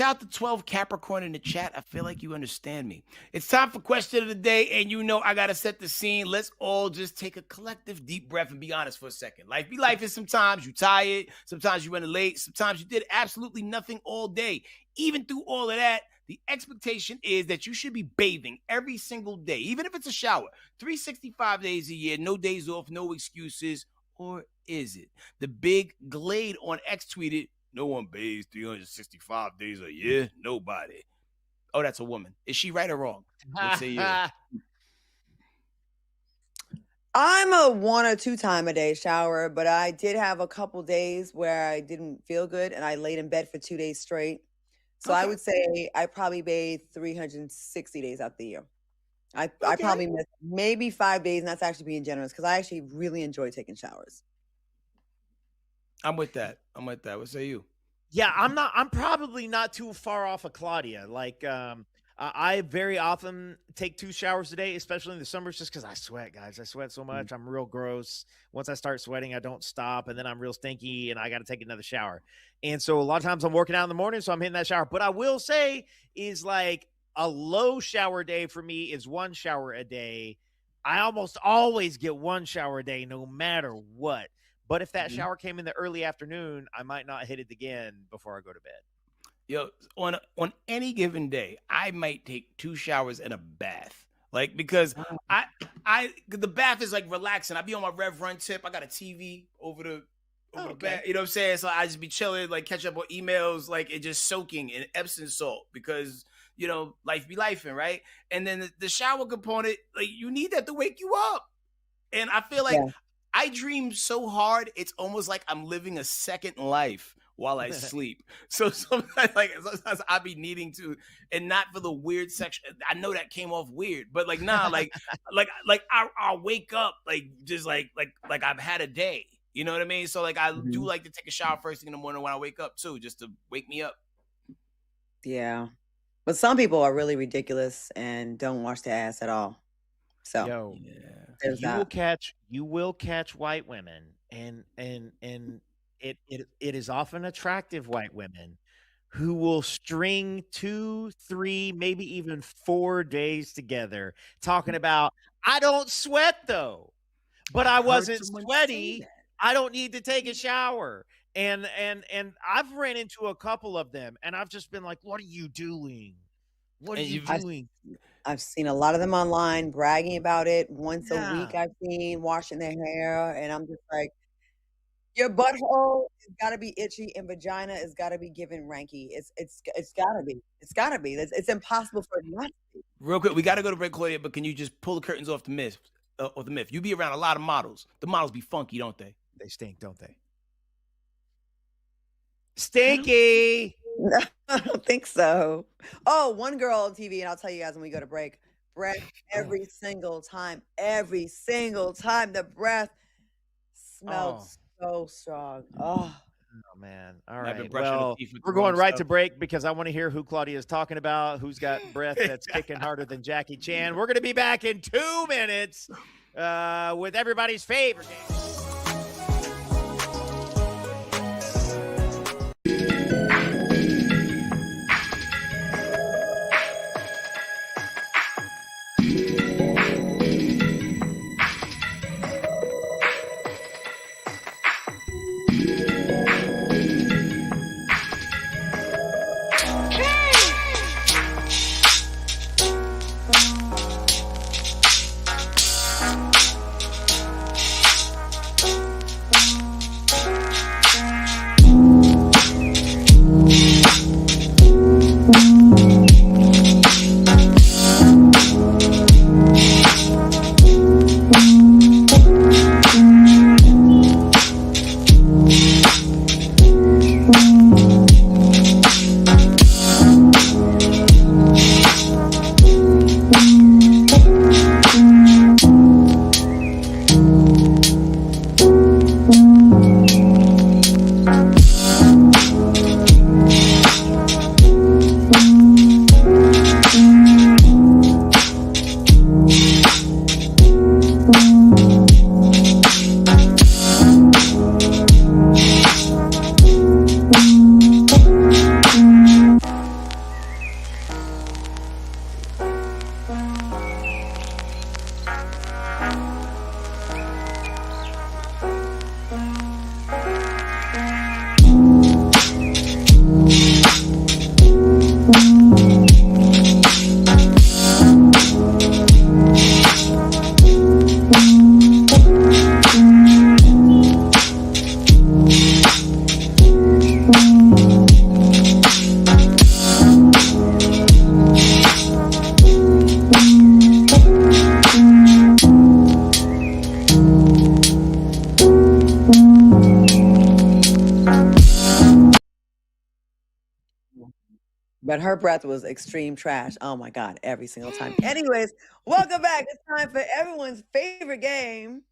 Shout out to 12 Capricorn in the chat. I feel like you understand me. It's time for question of the day, and you know I got to set the scene. Let's all just take a collective deep breath and be honest for a second. Life be life, and sometimes you tired, sometimes you running late, sometimes you did absolutely nothing all day. Even through all of that, the expectation is that you should be bathing every single day, even if it's a shower, 365 days a year, no days off, no excuses. Or is it? The big Glade on X tweeted, no one bathes 365 days a year. Nobody. Oh, that's a woman. Is she right or wrong? Let's say you. I'm a 1 or 2 time a day shower, but I did have a couple days where I didn't feel good and I laid in bed for 2 days straight. So I would say I probably bathe 360 days out the year. I probably miss maybe 5 days, and that's actually being generous because I actually really enjoy taking showers. I'm with that. What say you? Yeah, I'm probably not too far off of Claudia. Like, I very often take 2 showers a day, especially in the summers, just because I sweat, guys. I sweat so much. I'm real gross. Once I start sweating, I don't stop, and then I'm real stinky, and I got to take another shower. And so a lot of times I'm working out in the morning, so I'm hitting that shower. But I will say is like a low shower day for me is 1 shower a day. I almost always get 1 shower a day, no matter what. But if that shower came in the early afternoon, I might not hit it again before I go to bed. Yo, on any given day, I might take 2 showers and a bath. Like, because the bath is like relaxing. I be on my Rev Run tip. I got a TV over the bath. You know what I'm saying? So I just be chilling, like catch up on emails, like and just soaking in Epsom salt because, you know, life be lifing, right? And then the shower component, like you need that to wake you up. And I feel like I dream so hard, it's almost like I'm living a second life while I sleep. So sometimes I be needing to, and not for the weird section. I know that came off weird, but like nah, like I'll wake up like just like I've had a day. You know what I mean? So like I do like to take a shower first thing in the morning when I wake up too, just to wake me up. Yeah, but some people are really ridiculous and don't wash their ass at all. So Yo, there's you will catch white women, and it is often attractive white women who will string 2, 3, maybe even 4 days together talking about, I don't sweat though, but I wasn't sweaty. I don't need to take a shower. And I've ran into a couple of them and I've just been like, what are you doing? What are you doing? I've seen a lot of them online bragging about it. Once a week I've seen washing their hair, and I'm just like, your butthole has got to be itchy and vagina has got to be given ranky. It's got to be. It's got to be. It's impossible for it not to be. Real quick, we got to go to break, Claudia, but can you just pull the curtains off the myth? You be around a lot of models. The models be funky, don't they? They stink, don't they? Stinky. No, I don't think so. Oh, one girl on TV, and I'll tell you guys when we go to break. Breath every single time. Every single time. The breath smells so strong. Oh man. All right. Well, we're going right to break because I want to hear who Claudia is talking about, who's got breath that's kicking harder than Jackie Chan. We're going to be back in 2 minutes with everybody's favorite game. But her breath was extreme trash. Oh my God, every single time. Anyways, welcome back. It's time for everyone's favorite game.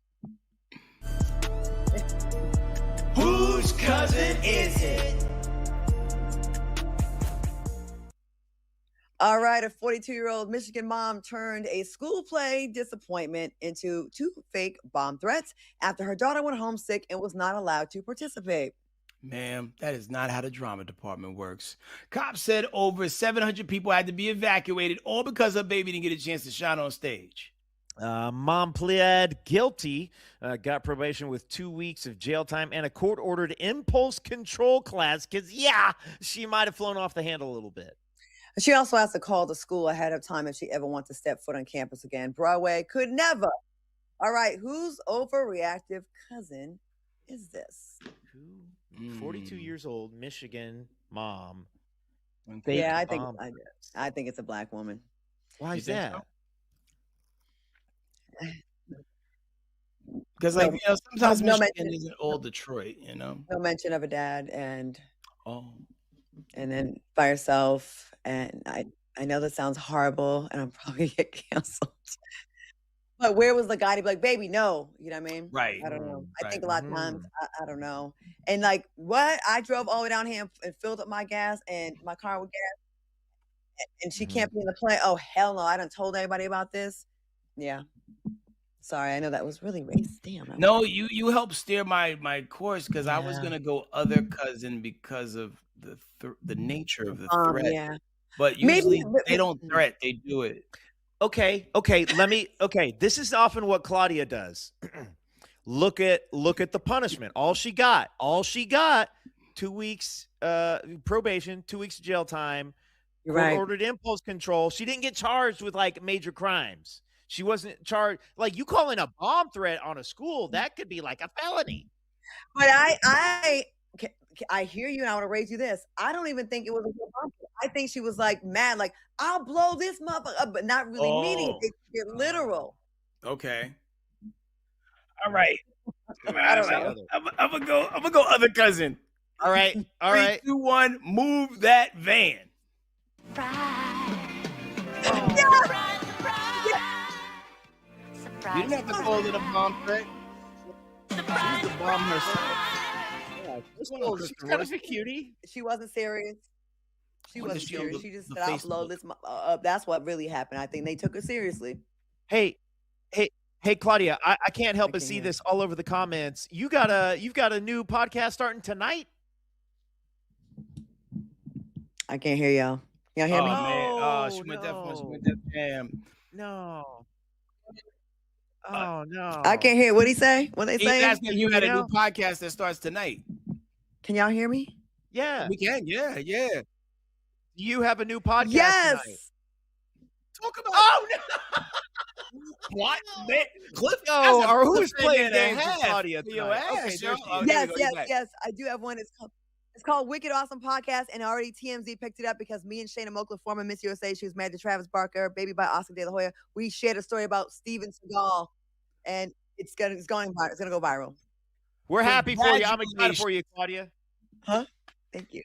Whose cousin is it? All right, a 42-year-old Michigan mom turned a school play disappointment into 2 fake bomb threats after her daughter went homesick and was not allowed to participate. Ma'am, that is not how the drama department works. Cops said over 700 people had to be evacuated, all because her baby didn't get a chance to shine on stage. Mom pled guilty, got probation with 2 weeks of jail time and a court-ordered impulse control class because, yeah, she might have flown off the handle a little bit. She also has to call the school ahead of time if she ever wants to step foot on campus again. Broadway could never. All right, whose overreactive cousin is this? 42 years old, Michigan mom. Yeah, I think it's a black woman. Why is that? Because, like, sometimes Michigan isn't old Detroit, No mention of a dad and then by herself. And I know that sounds horrible and I'm probably gonna get canceled. But where was the guy to be like, baby, no, you know what I mean? Right. I don't know. I Right. think a lot of times, I don't know. And like, what? I drove all the way down here and filled up my gas and my car with gas. And she can't be in the play. Oh, hell no. I done told everybody about this. Yeah. Sorry. I know that was really racist. Damn. No, you helped steer my course because I was going to go other cousin because of the nature of the threat. Yeah. But usually they don't threat. They do it. Okay. This is often what Claudia does. Look at the punishment. All she got, 2 weeks probation, 2 weeks jail time, ordered impulse control. She didn't get charged with like major crimes. She wasn't charged. Like, you calling a bomb threat on a school, that could be like a felony. But I hear you, and I want to raise you this. I don't even think it was a good bomb threat. I think she was like mad, like, I'll blow this motherfucker up, but not really meaning it. It's literal. Okay. All right. I don't know. I'm gonna go other cousin. All right. 3, 2, 1, move that van. You didn't have to call it a bomb threat. She's the bomb herself. She's kind of a cutie. She wasn't serious. She wasn't serious. She just said, I'll blow this up. That's what really happened. I think they took her seriously. Hey, Claudia, I can't help but see this all over the comments. You've got a new podcast starting tonight. I can't hear y'all. Y'all hear me? Man. She went that jam. No. Oh no. I can't hear. What'd he say? What they say? He's asking you had a new podcast that starts tonight. Can y'all hear me? Yeah. We can. Yeah. You have a new podcast Yes. tonight. Talk about. Oh no. What? Cliff? No, or who's playing games with Claudia tonight? Okay, Yes. I do have one. It's called Wicked Awesome Podcast, and already TMZ picked it up because me and Shayna Moakler, former Miss USA, she was married to Travis Barker, baby by Oscar De La Hoya. We shared a story about Steven Seagal, and it's gonna go viral. We're happy for you. I'm excited for you, Claudia. Huh? Thank you.